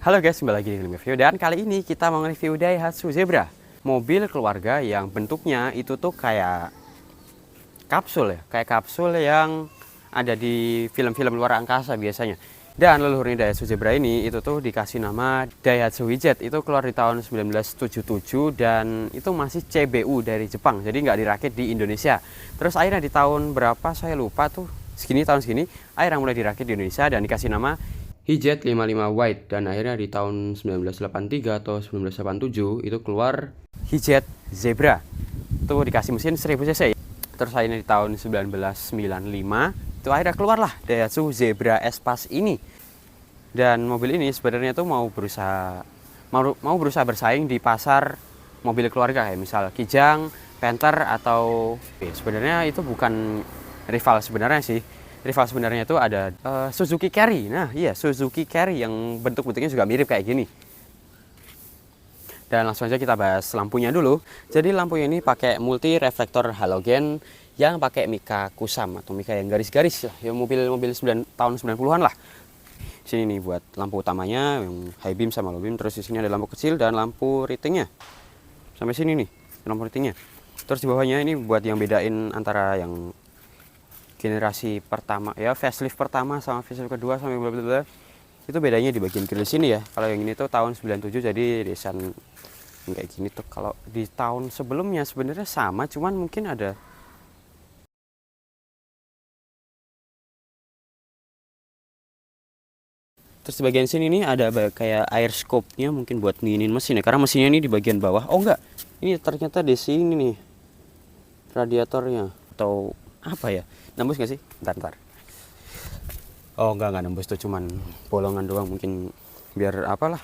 Halo guys, kembali lagi di review dan kali ini kita mau nge-review Daihatsu Zebra, mobil keluarga yang bentuknya itu tuh kayak kapsul ya, kayak kapsul yang ada di film-film luar angkasa biasanya. Dan leluhurnya Daihatsu Zebra ini itu tuh dikasih nama Daihatsu Wijet, itu keluar di tahun 1977 dan itu masih CBU dari Jepang, jadi nggak dirakit di Indonesia. Terus akhirnya di tahun berapa saya lupa tuh, tahun segini akhirnya mulai dirakit di Indonesia dan dikasih nama Hijet 55 White, dan akhirnya di tahun 1983 atau 1987 itu keluar Hijet Zebra. Itu dikasih mesin 1000 cc. Terus akhirnya di tahun 1995 itu akhirnya keluarlah Daihatsu Zebra Espace ini. Dan mobil ini sebenarnya tuh mau berusaha bersaing di pasar mobil keluarga kayak misal Kijang, Panther atau sebenarnya itu bukan rival sebenarnya sih. Rival sebenarnya itu ada Suzuki Carry. Nah iya, Suzuki Carry yang bentuk-bentuknya juga mirip kayak gini. Dan langsung aja kita bahas lampunya dulu. Jadi lampunya ini pakai multi reflektor halogen yang pakai Mika Kusam atau Mika yang garis-garis lah. Ya mobil-mobil tahun 90-an lah. Sini nih buat lampu utamanya yang high beam sama low beam. Terus di sini ada lampu kecil dan lampu ratingnya. Sampai sini nih lampu ratingnya. Terus di bawahnya ini buat yang bedain antara yang generasi pertama ya, facelift pertama sama facelift kedua sampai blablabla. Itu bedanya di bagian grill sini ya. Kalau yang ini tuh tahun 97 jadi desain kayak gini tuh. Kalau di tahun sebelumnya sebenarnya sama, cuman mungkin ada terus di bagian sini nih ada kayak air scope-nya mungkin buat dinginin mesin ya, karena mesinnya ini di bagian bawah. Oh enggak, ini ternyata di sini nih radiatornya atau apa ya, nembus nggak sih? Bentar. Oh enggak nembus tuh, cuman bolongan doang mungkin biar apalah.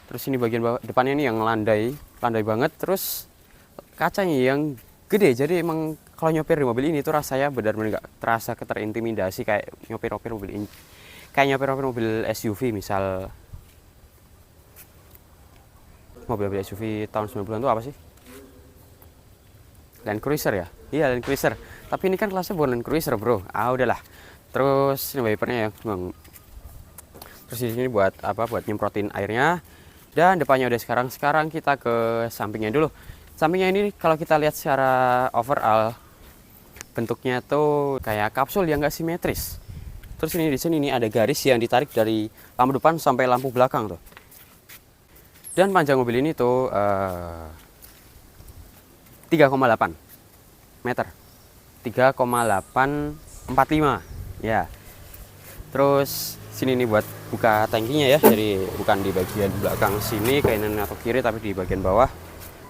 Terus ini bagian bawah depannya ini yang landai banget. Terus kacanya yang gede, jadi emang kalau nyopir di mobil ini tuh rasanya benar-benar nggak terasa keterintimidasi kayak nyopir mobil ini, kayak nyopir mobil SUV misal. Mobil SUV tahun 90-an tuh apa sih? Land Cruiser ya? Iya, Land Cruiser. Tapi ini kan kelasnya bukan Land Cruiser, bro. Ah, udahlah. Terus ini wipernya ya, Bang. Terus di sini buat apa? Buat nyemprotin airnya. Dan depannya udah sekarang kita ke sampingnya dulu. Sampingnya ini kalau kita lihat secara overall bentuknya tuh kayak kapsul yang nggak simetris. Terus ini di sini ada garis yang ditarik dari lampu depan sampai lampu belakang tuh. Dan panjang mobil ini tuh 3,8 meter, 3,845 ya. Terus sini nih buat buka tangkinya ya, jadi bukan di bagian belakang sini kanan atau kiri tapi di bagian bawah.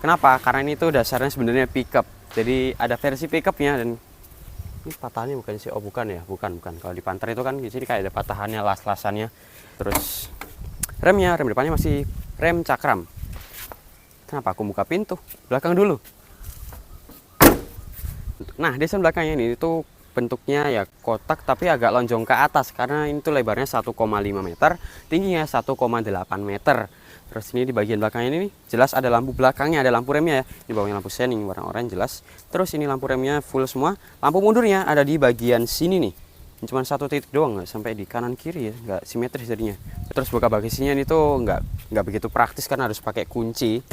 Kenapa? Karena ini tuh dasarnya sebenarnya pickup, jadi ada versi pickupnya. Dan ini patahannya bukan sih? Oh bukan ya, bukan. Kalau di Panther itu kan di sini kayak ada patahannya, las-lasannya. Terus rem depannya masih rem cakram. Kenapa aku buka pintu belakang dulu? Nah, desain belakangnya ini tuh bentuknya ya kotak tapi agak lonjong ke atas karena ini tuh lebarnya 1,5 meter, tingginya 1,8 meter. Terus ini di bagian belakangnya ini jelas ada lampu belakangnya, ada lampu remnya ya. Ini bawahnya lampu sen warna oranye jelas. Terus ini lampu remnya full semua. Lampu mundurnya ada di bagian sini nih. Ini cuma satu titik doang, nggak sampai di kanan kiri ya, nggak simetris jadinya. Terus buka bagasinya ini tuh nggak begitu praktis karena harus pakai kunci.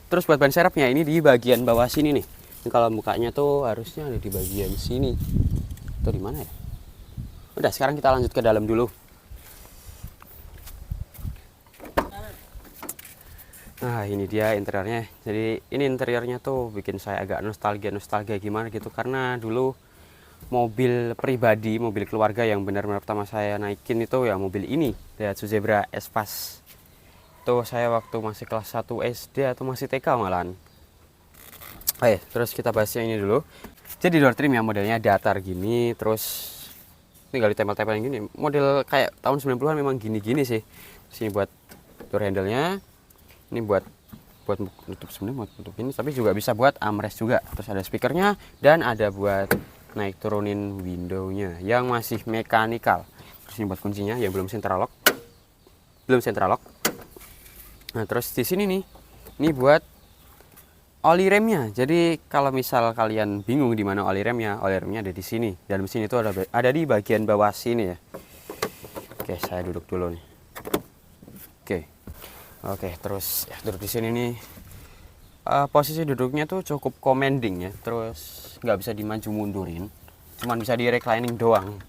Terus buat ban serepnya ini di bagian bawah sini nih. Ini kalau bukanya tuh harusnya ada di bagian sini. Atau di mana ya? Udah, sekarang kita lanjut ke dalam dulu. Nah, ini dia interiornya. Jadi ini interiornya tuh bikin saya agak nostalgia gimana gitu, karena dulu mobil pribadi, mobil keluarga yang benar-benar pertama saya naikin itu ya mobil ini, Daihatsu Zebra Espace. Tuh saya waktu masih kelas 1 SD atau masih TK malahan. Oke, terus kita bahas yang ini dulu. Jadi door trim yang modelnya datar gini, terus tinggal ditempel-tempel yang gini. Model kayak tahun 90-an memang gini-gini sih. Sini buat door handle-nya. Ini buat nutup, sebenarnya buat nutup ini, tapi juga bisa buat armrest juga. Terus ada speakernya dan ada buat naik turunin window-nya yang masih mekanikal. Terus ini buat kuncinya yang belum central lock. Nah, terus di sini nih, ini buat oli remnya. Jadi kalau misal kalian bingung di mana oli remnya ada di sini. Dan mesin itu ada di bagian bawah sini ya. Oke, saya duduk dulu nih. Oke, terus ya duduk di sini nih. Posisi duduknya tuh cukup commanding ya, terus nggak bisa dimaju mundurin, cuman bisa di reclining doang.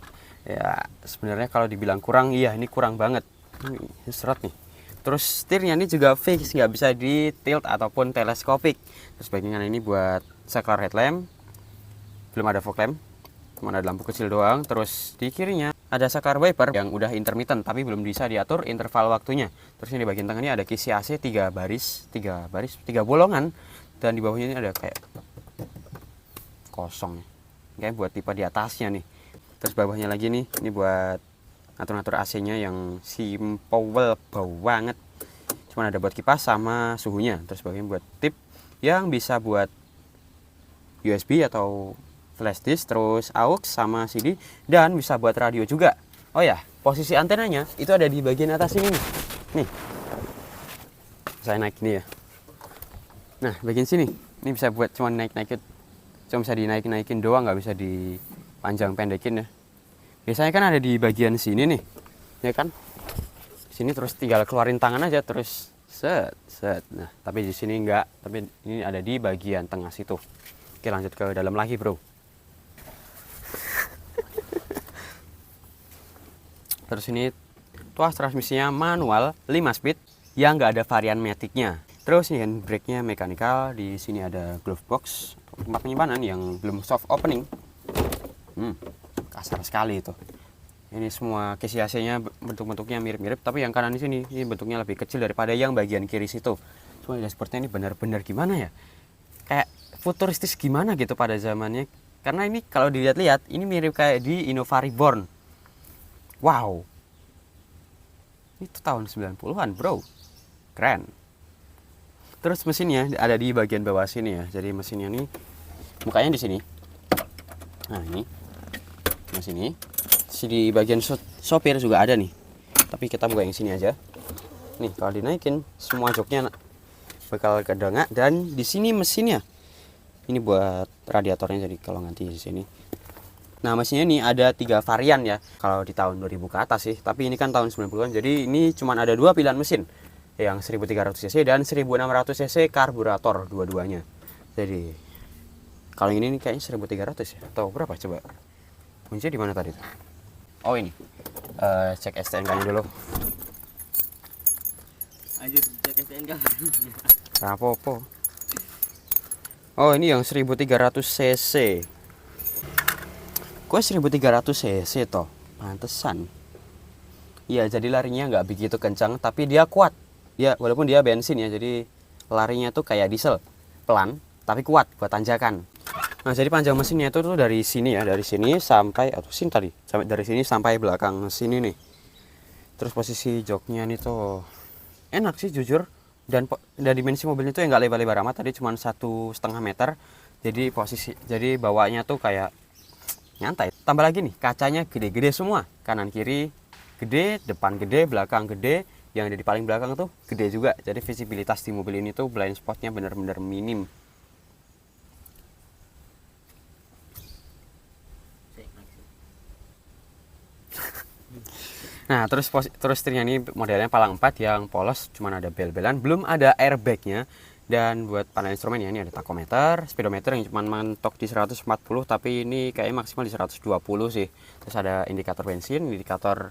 Ya sebenarnya kalau dibilang kurang, iya ini kurang banget. Ini seret nih. Terus setirnya ini juga fix, nggak bisa di tilt ataupun teleskopik. Terus bagian ini buat saklar headlamp, belum ada fog lamp, cuma ada lampu kecil doang. Terus di kirinya ada saklar wiper yang udah intermittent tapi belum bisa diatur interval waktunya. Terus ini di bagian tengah ini ada kisi AC 3 bolongan, dan di bawahnya ini ada kayak kosong, kayak buat tipe di atasnya nih. Terus bawahnya lagi nih, ini buat atur-atur AC-nya yang simple banget. Cuman ada buat kipas sama suhunya. Terus bagian buat tip yang bisa buat USB atau flash disk, terus aux sama CD, dan bisa buat radio juga. Oh ya, posisi antenanya itu ada di bagian atas ini nih. Nih, saya naik ini ya. Nah, bagian sini, ini bisa buat cuma naik-naikin, cuma bisa dinaik-naikin doang, nggak bisa dipanjang pendekin ya. Biasanya kan ada di bagian sini nih, ya kan? Sini terus tinggal keluarin tangan aja terus set. Nah, tapi di sini enggak, tapi ini ada di bagian tengah situ. Oke, lanjut ke dalam lagi, bro. Terus ini tuas transmisinya manual 5 speed yang nggak ada varian maticnya. Terus ini handbrake-nya mechanical. Di sini ada glove box, tempat penyimpanan yang belum soft opening. Kasar sekali itu. Ini semua kisi AC-nya bentuk-bentuknya mirip-mirip, tapi yang kanan di sini ini bentuknya lebih kecil daripada yang bagian kiri situ. Cuma dashboardnya ini benar-benar gimana ya? Kayak futuristis gimana gitu pada zamannya. Karena ini kalau dilihat-lihat ini mirip kayak di Innova Reborn. Wow, itu tahun 90-an bro, keren. Terus mesinnya ada di bagian bawah sini ya. Jadi mesinnya nih mukanya di sini. Nah ini mesin ini. Di bagian sopir juga ada nih. Tapi kita buka yang sini aja. Nih kalau dinaikin semua joknya bakal kedengak, dan di sini mesinnya. Ini buat radiatornya, jadi kalau nanti di sini. Nah mesinnya ini ada 3 varian ya, kalau di tahun 2000 ke atas sih, tapi ini kan tahun 90-an, jadi ini cuma ada 2 pilihan mesin, yang 1300 cc dan 1600 cc karburator dua-duanya. Jadi kalau ini nih kayaknya 1300 ya, atau berapa coba? Kuncinya di mana tadi tuh? Oh ini, cek STNK-nya dulu. Lanjut cek STNK. Rapopo. Oh ini yang 1300 cc. Kok 1300 cc toh? Pantesan. Iya, jadi larinya nggak begitu kencang, tapi dia kuat. Ya, walaupun dia bensin ya, jadi larinya tuh kayak diesel, pelan tapi kuat buat tanjakan. Nah, jadi panjang mesinnya itu tuh dari sini ya, dari sini sampai atau sini tadi, sampai dari sini sampai belakang sini nih. Terus posisi joknya nih tuh enak sih jujur, dan dimensi mobilnya tuh yang nggak lebar-lebar amat, tadi cuma 1,5 meter. Jadi bawanya tuh kayak nyantai. Tambah lagi nih, kacanya gede-gede semua, kanan kiri gede, depan gede, belakang gede, yang ada di paling belakang tuh gede juga. Jadi visibilitas di mobil ini tuh blind spotnya bener-bener minim. Nah terus setirnya ini modelnya palang 4 yang polos, cuman ada bel-belan, belum ada airbagnya. Dan buat panel instrumen ya, ini ada tachometer, speedometer yang cuma mentok di 140, tapi ini kayaknya maksimal di 120 sih. Terus ada indikator bensin, indikator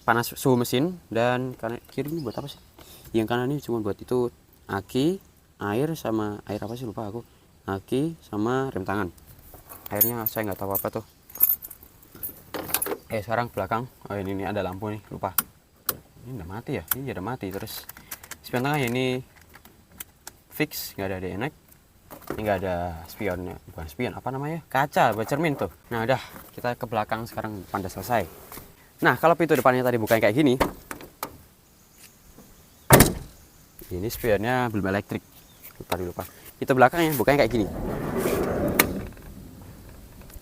panas suhu mesin, dan kanan kiri ini buat apa sih? Yang kanan ini cuma buat itu aki, air sama air apa sih, lupa aku. Aki sama rem tangan. Airnya saya nggak tahu apa tuh. Sekarang belakang. Oh ini ada lampu nih, lupa. Ini udah mati ya? Ini udah mati. Terus spion tengah ya ini fix, nggak ada DNX. Ini nggak ada spionnya, bukan spion, apa namanya? Kaca buat cermin tuh. Nah udah, kita ke belakang sekarang, depan udah selesai. Nah kalau pintu depannya tadi bukan kayak gini, ini spionnya belum elektrik. Lupa. Itu belakangnya bukan kayak gini,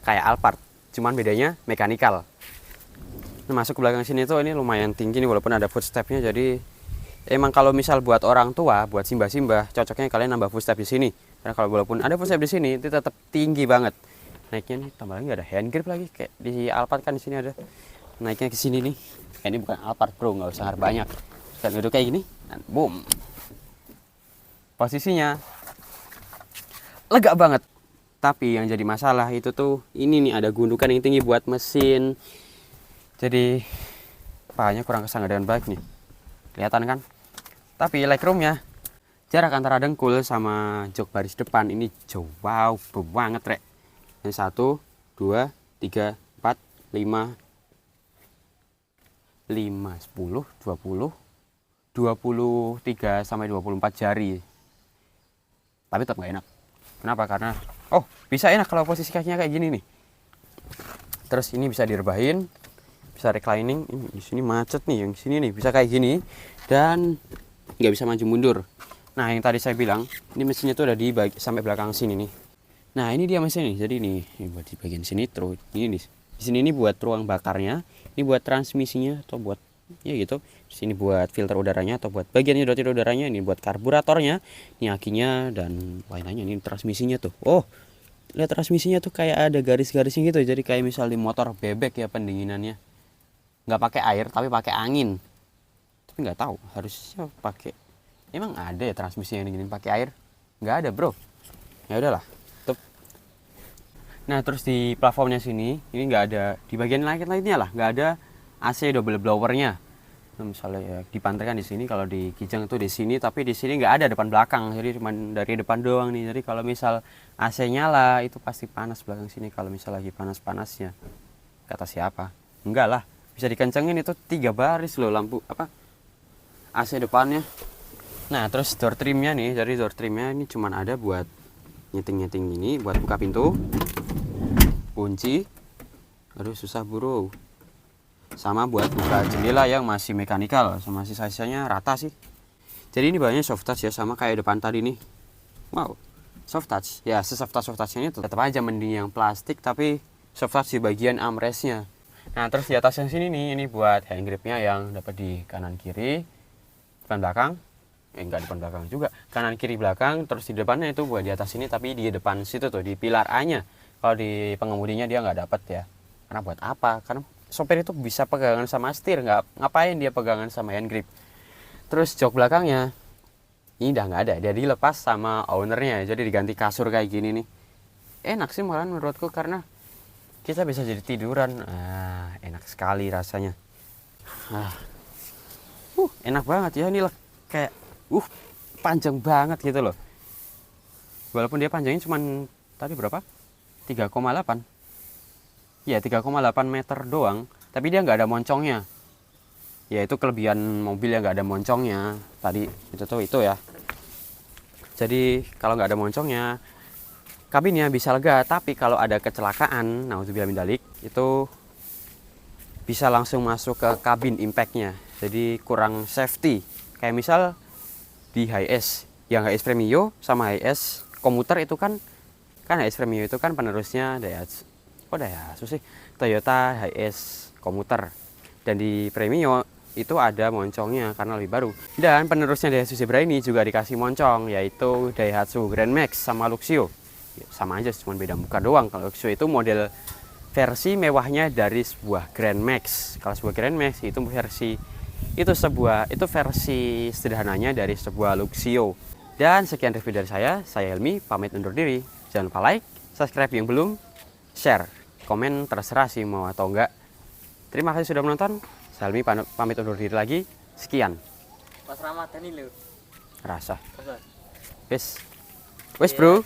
kayak Alphard, cuman bedanya mekanikal. Nah, masuk ke belakang sini tuh ini lumayan tinggi nih, walaupun ada footstepnya. Jadi emang kalau misal buat orang tua, buat simbah-simbah, cocoknya kalian nambah footstep di sini. Karena kalau walaupun ada footstep di sini, itu tetap tinggi banget. Naiknya nih tambah lagi ada hand grip lagi, kayak di Alphard kan di sini ada. Naiknya ke sini nih. Ini bukan Alphard bro, nggak usah banyak. dan duduk kayak gini dan boom, posisinya lega banget. Tapi yang jadi masalah itu tuh ini nih, ada gundukan yang tinggi buat mesin, jadi pahanya kurang kesangga dengan baik nih, kelihatan kan. Tapi legroomnya, jarak antara dengkul sama jok baris depan ini jauh banget rek. Ini 1, 2, 3, 4, 5, 10, 20, 23 sampai 24 jari. Tapi tetap nggak enak. Kenapa? Karena bisa enak kalau posisi kakinya kayak gini nih. Terus ini bisa direbahin, bisa reclining. Ini di sini macet nih, yang sini nih bisa kayak gini dan nggak bisa maju mundur. Nah, yang tadi saya bilang, ini mesinnya tuh udah sampai belakang sini nih. Nah, ini dia mesinnya nih. Jadi ini buat di bagian sini, terus ini nih. Di sini ini buat ruang bakarnya, ini buat transmisinya atau buat ya gitu. Di sini buat filter udaranya atau buat bagian nyedot udaranya, ini buat karburatornya, ini akinya dan lain-lainnya. Ini transmisinya tuh. Lihat transmisinya tuh kayak ada garis-garisnya gitu. Jadi kayak misal di motor bebek ya pendinginannya. Nggak pakai air tapi pakai angin. Tapi nggak tahu harusnya pakai. Emang ada ya transmisi yang diginin pakai air? Nggak ada bro. Ya udahlah. Nah terus di platformnya sini ini nggak ada, di bagian lainnya lah nggak ada AC double blowernya. Nah, misalnya ya dipantaikan di sini, kalau di Kijang itu di sini, tapi di sini nggak ada depan belakang, jadi cuma dari depan doang nih. Jadi kalau misal AC nyala itu pasti panas belakang sini. Kalau misal lagi panas-panasnya, kata siapa? Enggak lah, bisa dikencengin, itu 3 baris loh lampu AC depannya. Nah terus door trimnya nih, jadi door trimnya ini cuma ada buat nyeting-nyeting ini, buat buka pintu, kunci, aduh susah bro, sama buat buka jendela yang masih mekanikal, sama sisa-sisanya rata sih. Jadi ini bahannya soft touch ya, sama kayak depan tadi nih. Wow, soft touch ya, soft touchnya ini tetap aja mending yang plastik, tapi soft touch di bagian armrestnya. Nah terus di atas yang sini nih, ini buat hand gripnya yang dapat di kanan kiri, depan belakang. Enggak depan belakang juga, kanan kiri belakang. Terus di depannya itu buat di atas ini, tapi di depan situ tuh di pilar A nya. Kalau di pengemudinya dia nggak dapat ya, karena buat apa? Karena sopir itu bisa pegangan sama setir, ngapain dia pegangan sama hand grip. Terus jok belakangnya ini udah nggak ada, dia dilepas sama ownernya, jadi diganti kasur kayak gini nih. Enak sih malah menurutku, karena kita bisa jadi tiduran. Enak sekali rasanya. Enak banget ya, ini kayak panjang banget gitu loh. Walaupun dia panjangnya cuman tadi berapa? 3,8. Ya 3,8 meter doang, tapi dia nggak ada moncongnya. Ya itu kelebihan mobil yang nggak ada moncongnya. Tadi itu ya. Jadi kalau nggak ada moncongnya, kabinnya bisa lega. Tapi kalau ada kecelakaan, naudzubillah min dzalik, itu bisa langsung masuk ke kabin impactnya. Jadi kurang safety. Kayak misal di HS, yang HS Premio sama HS komuter itu kan HS Premio itu kan penerusnya Daihatsu sih, Toyota HS komuter. Dan di Premio itu ada moncongnya karena lebih baru. Dan penerusnya Daihatsu Zebra ini juga dikasih moncong, yaitu Daihatsu Grand Max sama Luxio. Sama aja, cuma beda muka doang. Kalau Luxio itu model versi mewahnya dari sebuah Grand Max. Kalau sebuah Grand Max itu versi sederhananya dari sebuah Luxio. Dan sekian review dari saya Helmi, pamit undur diri. Jangan lupa like, subscribe yang belum, share, komen terserah sih mau atau enggak. Terima kasih sudah menonton. Saya Helmi pamit undur diri lagi. Sekian. Pas Ramadan ini lo. Rasa. Wes bro.